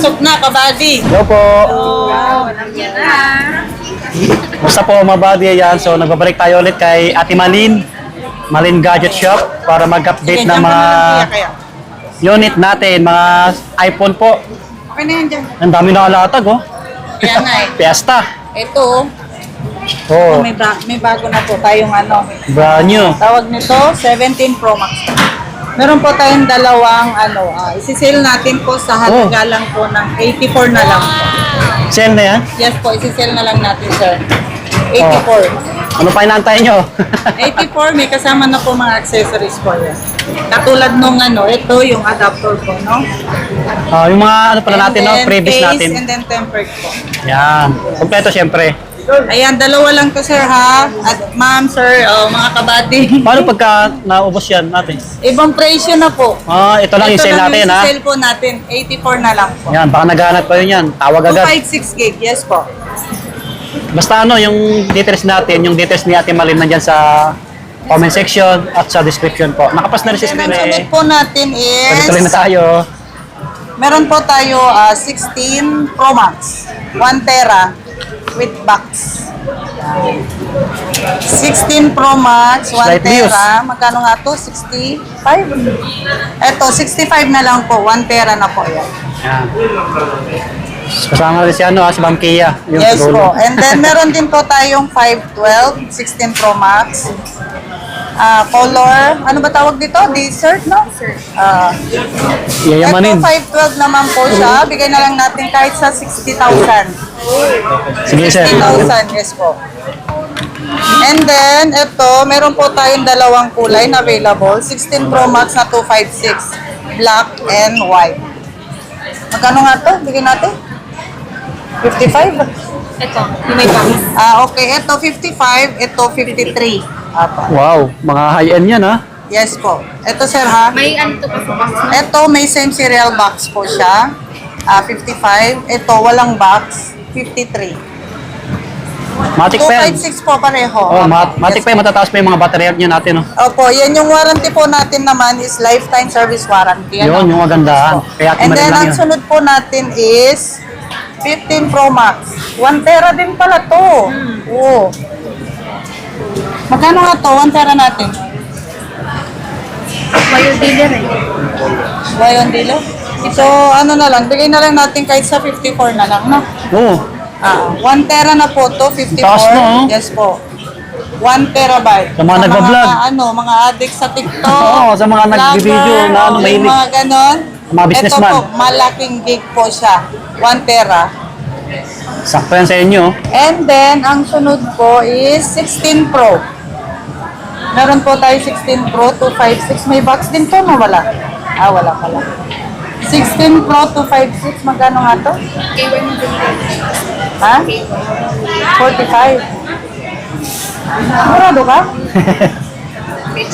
Pasok na, kabady. Hello po. Wow, Yan na. Basta po mga buddy, ayan. So nagbabalik tayo ulit kay Ate Malin. Malin Gadget Shop para mag-update ng mga unit natin, mga iPhone po. Okay na yan dyan. Ang dami nakalatag, oh. Kaya nga eh. Fiesta. Ito, Oh, may bago na po tayong ano. brand new. Tawag nito, 17 Pro Max. Meron po tayong dalawang ano, isi-sale natin po sa halaga lang po ng 84 na lang po. Sale na yan? Yes po, isi-sale na lang natin, sir. 84. Ano pa inaantay nyo? 84, may kasama na po mga accessories po yan. Katulad nung ano, ito yung adapter po, no? Yung mga ano pala natin, no? And then Previous case, natin. and then tempered po. Yan. Kompleto syempre. Ayan, dalawa lang to, sir, ha? At ma'am, sir, mga kabati. Paano pagka naubos yan natin? Ibang presyo na po. Ito lang yung sale natin, ha? Ito lang yung sale po natin. 84 na lang po. Yan, baka naghahanap pa yun yan. Tawag agad. 256 gig, yes po. Basta ano, yung details natin, yung details ni Ate Malin nandyan sa comment section at sa description po. Nakapas na rin sa And screen ang sunod eh. po natin is, Tuloy na tayo. meron po tayo 16 Pro Max, 1 Tera with box. 16 Pro Max, 1 Slight views. Tera. Magkano nga to? 65? Eto, 65 na lang po. 1 Tera na po yan. Yan. Kasama rin si ano, si Ma'am Kia. Yung Yes dulo. po. And then, meron din po tayong 512, 16 Pro Max. Color, ano ba tawag dito? Desert, no? Yayamanin. Ito, 512 naman po siya. Bigay na lang natin kahit sa 60,000. Sige, sir. 60,000, yes po. And then, ito, meron po tayong dalawang kulay na available. 16 Pro Max na 256. Black and white. Magkano nga to? Bigyan natin? 55? Ito, yung may box. Okay. Ito 55, ito 53. Apo. Wow, mga high-end yan, ha? Yes po. Ito, sir, ha? May ano to pa sa box. Ito, may same serial box po siya. 55. Ito, walang box. 53. Matic pa yan. 256 po pareho. Oh, matic Yes pa yan. Matataas pa yung mga battery nyo natin, no? Opo, yan yung warranty po natin naman is lifetime service warranty. Yun, yung magandahan. Kaya And then, lang ang yun. sunod po natin is 15 Pro Max. 1 Tera din pala to. Oo. Magkano nga to? 1 Tera natin. Mayo dealer eh. Buy on dealer? So, ano na lang, bigay na lang natin kahit sa 54 na lang, no? Oo. 1 Tera na po to, 54. Taas na, oh. Yes po. 1 terabyte. Sa mga nagbablog. Mga addict sa TikTok. Oo, sa mga nagbibideo na ano, yung mahilig. mga ganon. Mga businessman. Ito po, malaking gig po siya. 1 Tera. Sakto yan sa inyo. And then, ang sunod po is 16 Pro. Meron po tayo 16 Pro 256. May box din to, no? Wala. Wala pala. 16 Pro 256. Magkano nga to? K1 yung dealer. Ha? 45. Sigurado ka?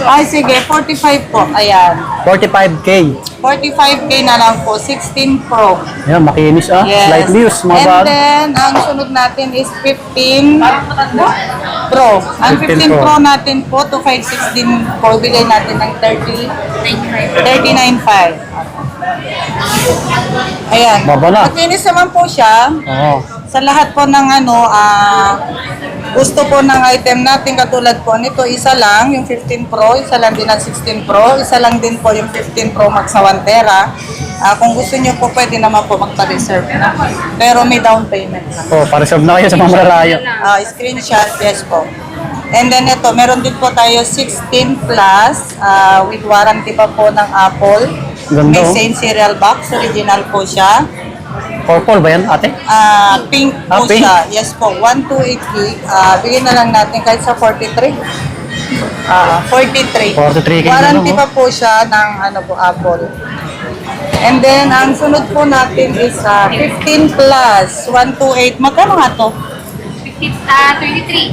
Ay, sige. 45 po. Ayan. 45K. 45K na lang po. 16 Pro. Ayan, makinis, ah. Yes. Light views, mga And bag. then, ang sunod natin is 15 Pro. Ang 15 15 Pro. Pro natin po, 256 din po. Bigay natin ng 39.5. Ayan. Baba na. Makinis naman po siya. Oo. Sa lahat po ng gusto po ng item natin, katulad po nito, isa lang, yung 15 Pro, isa lang din ang 16 Pro, isa lang din po yung 15 Pro Max na 1 Tera. Kung gusto nyo po, pwede naman po magpa-reserve na. Pero may down payment na. Pa-reserve na kayo sa mga malalayo. Screenshot, yes po. And then ito, meron din po tayo 16 Plus with warranty pa po ng Apple. Ganda, May oh. same serial box, original po siya. Purple ba yan, ate? Pink po pink. siya. Yes po, 128 gig. Bigyan na lang natin kahit sa 43. 43. 43 gig Warranty na, pa po siya ng Apple. And then, ang sunod po natin is 15 plus 128. Magkano nga to? 33.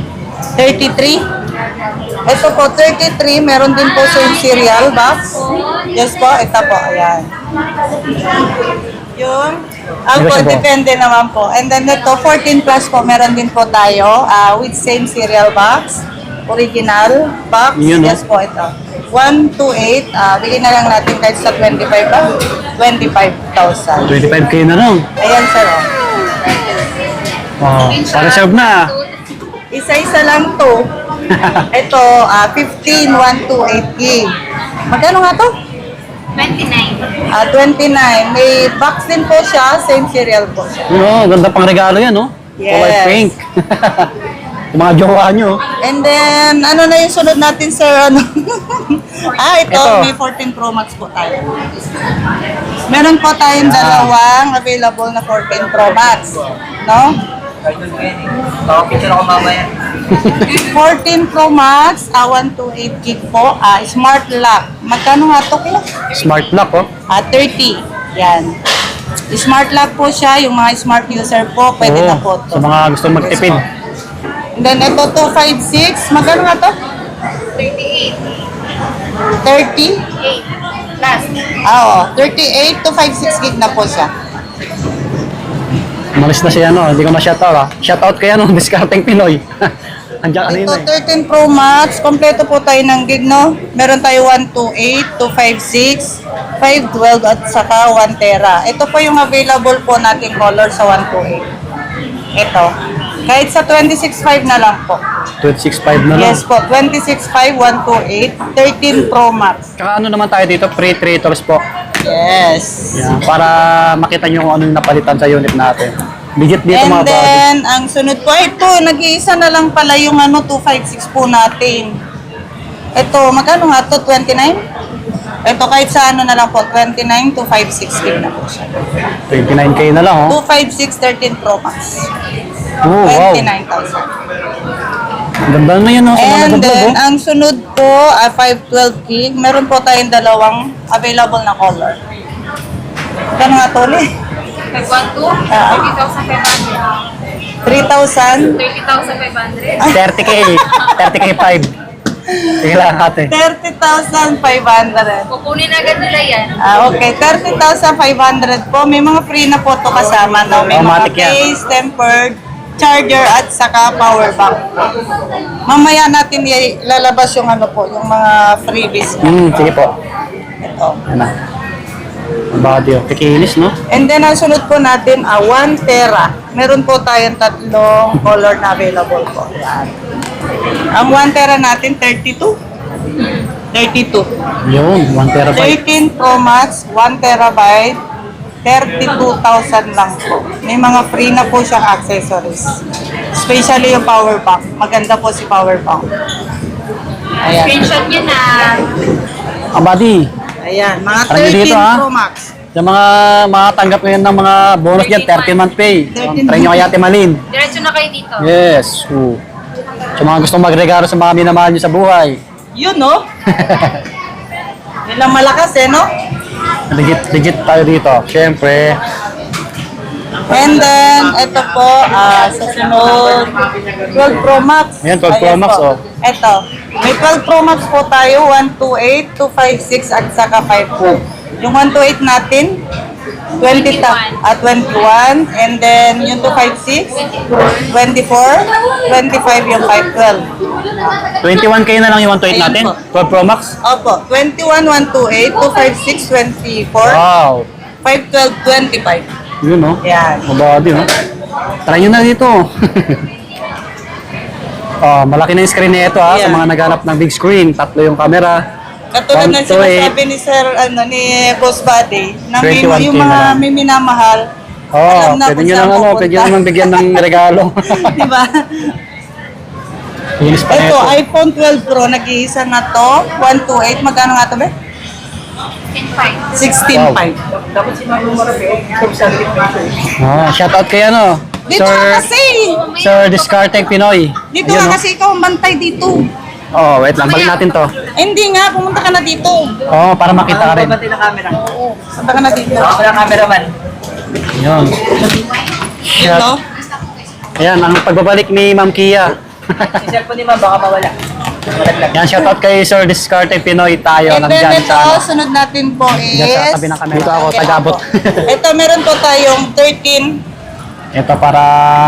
33? Ito po, 33. Meron din po sa serial box. Yes po, ito po. Ayan. Yun. Ang po, Negotiable. depende naman po. And then ito, 14 plus po, meron din po tayo with same serial box. original box. Yun, no? Yes po, ito. 128, bigyan na lang natin kahit sa 25 ba? 25,000. 25K na lang. Ayan, sir. Oh. Oh, pa-reserve na. Isa-isa lang to. Ito, 15, 128 gig. Magkano nga to? 29. 29. May box din po siya, same serial po siya. Oo, ganda pang regalo yan, no? Yes. Kulay pink. Yung mga jowa nyo. And then, ano na yung sunod natin, sir? Ano? Ito, Ito. may 14 Pro Max po tayo. Meron po tayong dalawang available na 14 Pro Max. No? Picture ako mamaya. 14 Pro Max, 128 gig po, smart lock. Magkano nga to kuya? Smart lock, oh. 30. Yan. Smart lock po siya, yung mga smart user po, pwede na po to. Sa mga gusto magtipid. And then ito 256, magkano nga to? 38. 30? 8. Last. Oo, 38 to 56 gig na po siya. Malis na siya, no? Hindi ko ma-shoutout, ah. Shoutout kaya, no? Discarding Pinoy. Andiyan kanina, Ito eh. 13 Pro Max, kompleto po tayo ng gig, no? Meron tayo 128, 256, 512 at saka 1 tera. Ito po yung available po nating color sa 128. Ito. Kahit sa 26.5 na lang po. 26.5 na lang. Yes po, 26.5, 128, 13 Pro Max. Tsaka ano naman tayo dito, free traders po. Yes. Yan, para makita nyo kung ano yung napalitan sa unit natin. Digit dito And mga buddy. then, ang sunod po, ito, nag-iisa na lang pala yung 256 po natin. Ito, magkano nga to? 29? Ito, kahit sa na lang po, 29 to 56 gig na po siya. 29K na lang, oh. 256, 13 Pro Max. Oh, wow. 29,000. Ganda na yun, oh. Sa mga And nag-vlog, then, oh. ang sunod po, 512 gig, meron po tayong dalawang available na color. Kano nga to ulit? Nag 1, 2, 30,500. 3,000? 30,500. 30K. 30K 5. Sige lang, ate. 30,500. Kukunin agad nila yan. Okay, 30,500 po. May mga free na po to kasama, no? May mga Automatic yan. case, tempered, charger, at saka power bank. Mamaya natin lalabas yung ano po, yung mga freebies. Sige po. Ito. Yan na. Ang body, oh. Kikinis, no? And then, ang sunod po natin, 1 tera. Meron po tayong tatlong color na available po. Yan. Ang 1 tera natin, 32. 32. Yun, 1 terabyte. 13 Pro Max, 1 terabyte, 32,000 lang po. May mga free na po siyang accessories. Especially yung power bank. Maganda po si power bank. Ayan. Screenshot nyo na. Ang body. Ayan. Mga Parang 13 dito, ha? Pro Max. Yung mga makatanggap ngayon ng mga bonus dyan, 13-month pay. 13 Try nyo kay Ate Malin. Diretso na kayo dito. Yes. Sa mga gustong magregalo sa mga minamahal nyo sa buhay. Yun, no? Yun lang malakas, eh, no? Legit tayo dito. Siyempre. And then, ito po, sa sunod, 12 Pro Max. Ayan, 12 Pro Max, po. oh. Ito, may 12 Pro Max po tayo, 128, 256, at saka 54. Yung 128 natin, 21, and then yung 256, 24, 25 yung 512. 21K na lang yung 128 natin. 12 Pro Max. Opo, 21, 128, 256, 24, Wow. 512, 25. Yun, no? Yan. Ang body, no? Try nyo na dito. Oh, malaki na yung screen na ito, ha? Sa Yeah. mga naghanap ng big screen. Tatlo yung camera. Katulad ng 128. sinasabi ni Sir, ni Boss Buddy, na may, 21K yung na mga lang. may minamahal, Oh, alam na pwede kung nyo saan nang ano, pupunta. pwede nyo naman bigyan ng regalo. Di ba? Linis pa na Ito, ito. iPhone 12 Pro, nag-iisa na to, 128, magkano nga to ba? 10,500. 16.5. Dapat sinabi mo marami. Oh, shoutout kay ano? Dito ka kasi! Sir Discarding Pinoy. Dito Ayun, ka no? kasi ikaw ang bantay dito. Oh, wait lang. Balik natin to. Hindi nga, pumunta ka na dito. Oh, para makita ka rin. Pabati ng camera. Punta ka na dito. Ako ng cameraman. Yun. Ito. Ayan, ang pagbabalik ni Ma'am Kia. Si cellphone ni ma'am baka mawala. Malaglag. Yan, shoutout kay Sir Discarding Pinoy tayo. And then Nandyan ito, sa ano. sunod natin po Diyan sa is... tabi ng camera. Dito ako, Okay, tagabot. Ito, meron po tayong 13 Ito para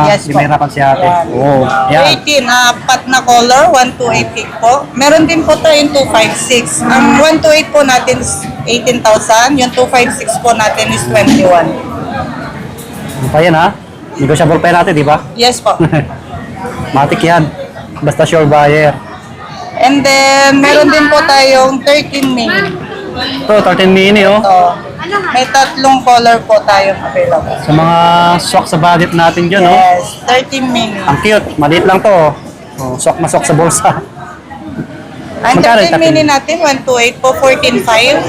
Yes di po. mahirapan si ate. Yan. Oo. Yan. 18, pat na color, 128 gig po. Meron din po tayong 256. Ang 128 po natin is 18,000. Yung 256 po natin is 21. Ano pa yan ha? Negotiable pa yan natin, di ba? Yes po. Matik yan. Basta sure buyer. And then, meron din po tayong 13 mini. Ito, 13 mini oh. So, may tatlong color po tayong available. Sa mga swak sa budget natin dyan oh. Yes, 13 mini. Ang cute. Maliit lang to oh. Oh, swak na swak sa bulsa. Ang Magkano 13 yung mini natin, 128 po, 14.5.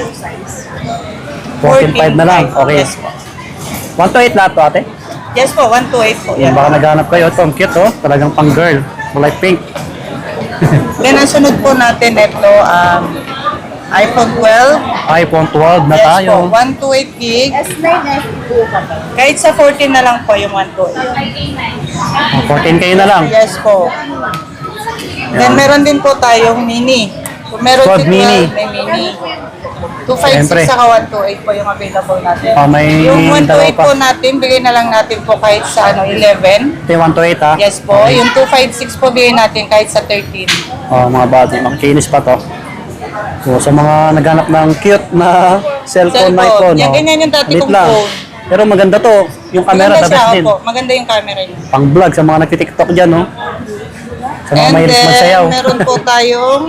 14.5 na lang. Okay. Yes po. 128 lahat to ate. Yes po, 128 po. Yan, baka naghanap kayo. Ito, ang cute oh. Talagang pang girl. Kulay pink. Then, ang sunod po natin ito, iPhone 12. iPhone 12 na Yes tayo. po, 128 gig. Kahit sa 14 na lang po yung 128. 14K na lang. Yes po. Then, meron din po tayong mini. Kung meron 12 din mini. may mini. Siyempre. 256 saka 128 po yung available natin. May Yung 128 dalawa pa. po natin, bigay na lang natin po kahit sa 11. Ito yung 128 ha. Yes po. Yung 256 po bigay natin kahit sa 13. Oh, mga bati, makikinis pa to. So, sa mga naghanap ng cute na cellphone na ito, Yan, ganyan yung dati Lit kong lang. phone. Pero maganda to. Yung camera, Maganda the best siya, din. opo. Maganda yung camera niya. Pang vlog sa mga nagtitiktok dyan, no? Sa mga And mahilig magsayaw. then, meron po tayong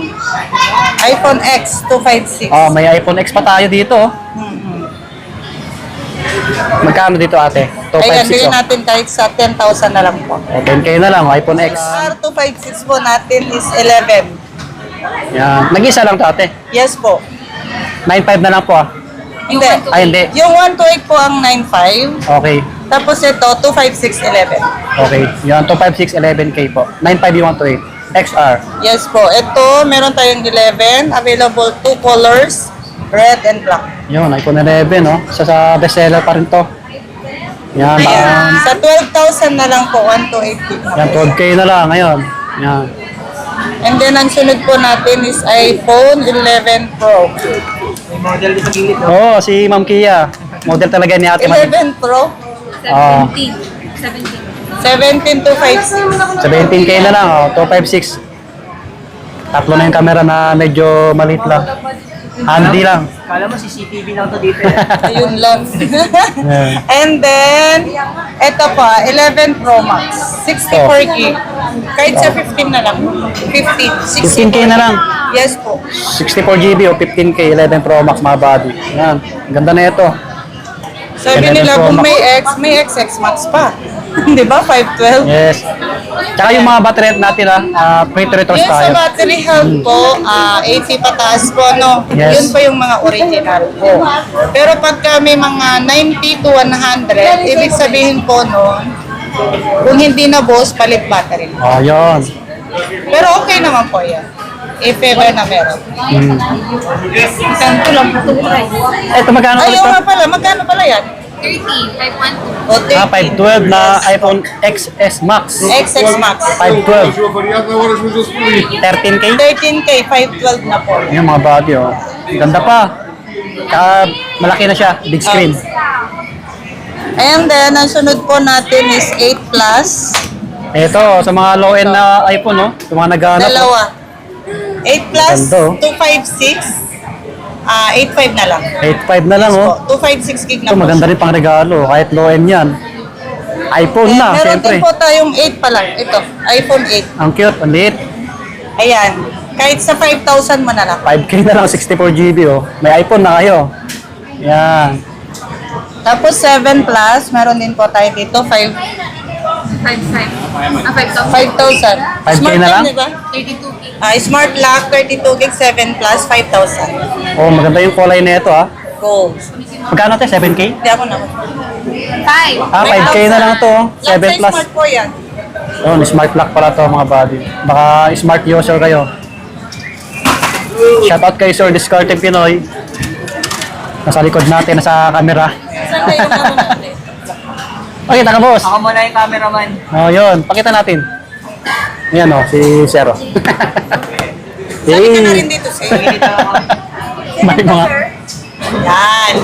iPhone X 256. Oh, may iPhone X pa tayo dito. Oh. Magkano dito ate? Ayan, 256 bigyan oh. natin kahit sa 10,000 na lang po. O, 10K na lang, iPhone X. R256 po natin is 11. Yan. Nag-isa lang to ate. Yes po. 9.5 na lang po ah. Hindi. Ay, hindi. Yung 128 po ang 95. Okay. Tapos ito, 256, 11. Okay. Yan, 256, 11K po. 9.5 yung 128. XR. Yes po. Ito, meron tayong 11. Available 2 colors. Red and black. Yun, iPhone 11, no? Sa bestseller pa rin to. Yan, Ayan. baka, Sa 12,000 na lang po, 128 gig na yan, po. 12K na lang ngayon. Yan. And then, ang sunod po natin is iPhone 11 Pro. May model din sa gilid. No? Oo, si Ma'am Kia. Model talaga ni Ate Mali. 11 Pro, 17. 17. 17 to 56. 17K na lang, oh. 256. Tatlo na yung camera na medyo maliit lang. Handy lang. Kala mo CCTV lang to dito. Ayun lang. Yeah. And then, ito pa, 11 Pro Max. 64 gig. Kahit sa 15 na lang. 15. 15K na lang. Yes po. 64GB o 15K, 11 Pro Max mga body. Yan, ganda na ito. Sabi 11 nila Pro kung Max. may XX Max pa. Di ba? 512. Yes. Tsaka yung mga battery health natin pre-retros Yung sa tayo. battery health po, 80 pataas po, no? Yes. Yun po yung mga original po. Pero pagka may mga 90 to 100, ibig sabihin po nun, kung hindi na boss, palit battery. Oh, yun. Pero okay naman po yan. If ever na meron. Ganito lang po price. Ito magkano ulit Ayaw to? nga pala, magkano pala yan? 30. 512. O, 512 na iPhone XS Max. XX Max. 512. Приятного рождения. 13K? 13K, 512 na po. Yung mga body, oh. Ganda pa. Tsaka malaki na siya. Big screen. And then, ang sunod po natin is 8 Plus. Ito, sa mga low-end na iPhone, no? Yung mga naghahanap. Dalawa. 8 Plus, Ganda, oh. 256. 8.5 na lang. 8.5 na lang, oh. 256 gig na Ito, po. maganda rin pang regalo. Kahit low-end yan. iPhone And na, meron syempre. din po tayong 8 pa lang. Ito, iPhone 8. Ang cute, ang liit. Ayan. Kahit sa 5,000 mo na lang. 5K na lang, 64GB, oh. May iPhone na kayo. Yan. Tapos 7 Plus, meron din po tayo dito. 5,500. 5,000. 5,000. 5K na lang? Di ba? 32 gig. Smart Lock, 32 gig, 7 Plus, 5,000. Oh, maganda yung kulay na ito, ah. Gold. Magkano ito? 7K? Hindi ako naman. 5. 5K na lang to. 7 Lock plus. Smart po yan. Oh, smart lock pala to mga body. Baka smart user kayo. Shoutout kay Sir Discarded Pinoy. Nasa likod natin, nasa camera. Saan na yung ano natin? Pakita ka, boss. Ako muna yung cameraman. Oh, yun. Pakita natin. Ayan, oh, si Zero. Sabi ka na rin dito, sir. May mga... Yan.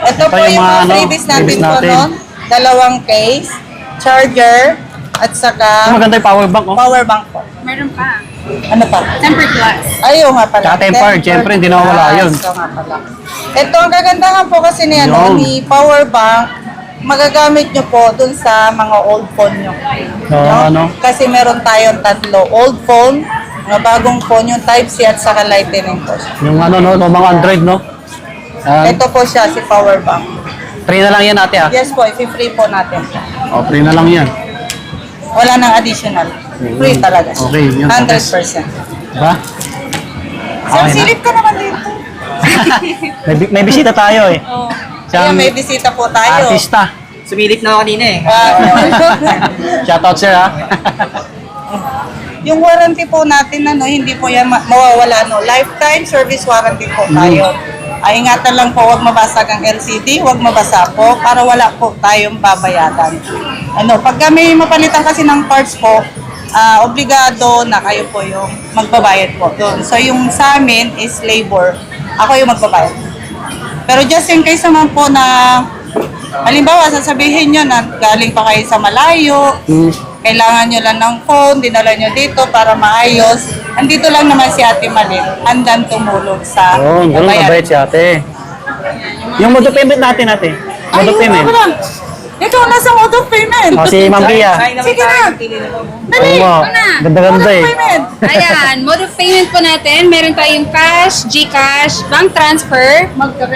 Ito po yung yung mga mga ano, freebies natin freebies po natin. noon. Dalawang case. charger, at saka Maganda yung power bank, oh. power bank po. Meron pa. Ano pa? Tempered glass. Ayaw nga pala. Tsaka tempered, syempre, hindi nawawala yun. Ito nga pala. Ito, ang kagandahan po kasi ni, ano, Yun. ni power bank, magagamit nyo po dun sa mga old phone nyo. Ano? Kasi meron tayong tatlo. Old phone, mga bagong phone, yung Type-C at saka Lightning po siya. Yung ano, no, mga Android, no? Ito po siya, si power bank. Free na lang yan, ate, ah. Yes po, i-free po natin. Oh, free na lang yan. Wala nang additional. Free talaga siya. Okay, yun. 100%. Diba? Sir, Okay na. silip ka naman dito. May bisita tayo, eh. Kaya may bisita po tayo. Artista. Sumilip na ako kanina eh. Shoutout, sir, ha? Yung warranty po natin, ano, hindi po yan mawawala, no. Lifetime service warranty po tayo. Ay, ingatan lang po, huwag mabasag ang LCD, huwag mabasa po, para wala po tayong babayadan. Ano, pag may mapalitan kasi ng parts po, obligado na kayo po yung magbabayad po doon. So, yung sa amin is labor, ako yung magbabayad. Pero just in case naman po na, halimbawa, sasabihin nyo na galing pa kayo sa malayo, kailangan nyo lang ng phone, dinala nyo dito para maayos. Andito lang naman si Ate Malin, handang tumulong sa Oo, ganun mabait si ate. Yung mode of payment natin, ate. Mode of payment. Ikaw nasa mode of payment. O, si Ma'am Pia. Kain naman Sige tayo, na. pili na mo. Dali. Oo, na. ganda-ganda, Mode eh. of payment. Ayan, mode of payment po natin. Meron tayong cash, GCash, bank transfer.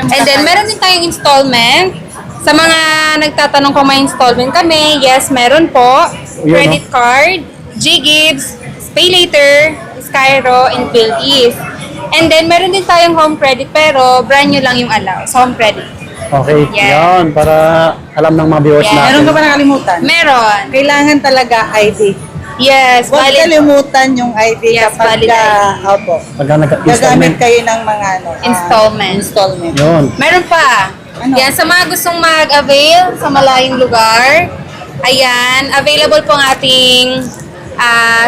And then, meron din tayong installment. Sa mga nagtatanong kung may installment kami, yes, meron po. Yun, Credit card, G-Gibbs, Pay Later, Skyro, and Build-Ease. And then, meron din tayong home credit, pero brand new lang yung allow sa home credit. Okay, Yeah. yan. Para alam ng mga viewers Yeah. natin. Meron ka ba nakalimutan? Meron. Kailangan talaga ID. Yes, Huwag valid. kalimutan yung ID Yes, kapag valid opo, Pagka gagamit nag-installment. kayo ng mga ano, Installment. installment. Yun. Meron pa. Ano? Yan, sa mga gustong mag-avail sa malayong lugar, ayan, available po ang ating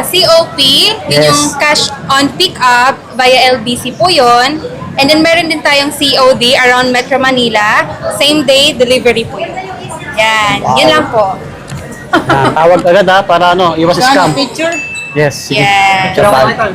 COP, yun Yes. yung cash on pick-up via LBC po yun. And then meron din tayong COD around Metro Manila, same day delivery po yun. Yan, yun lang po. Tawag agad, ha, para ano, iwas scam. Gano'ng picture? Yes, sige. Yeah. Picture Pero file. ako ito.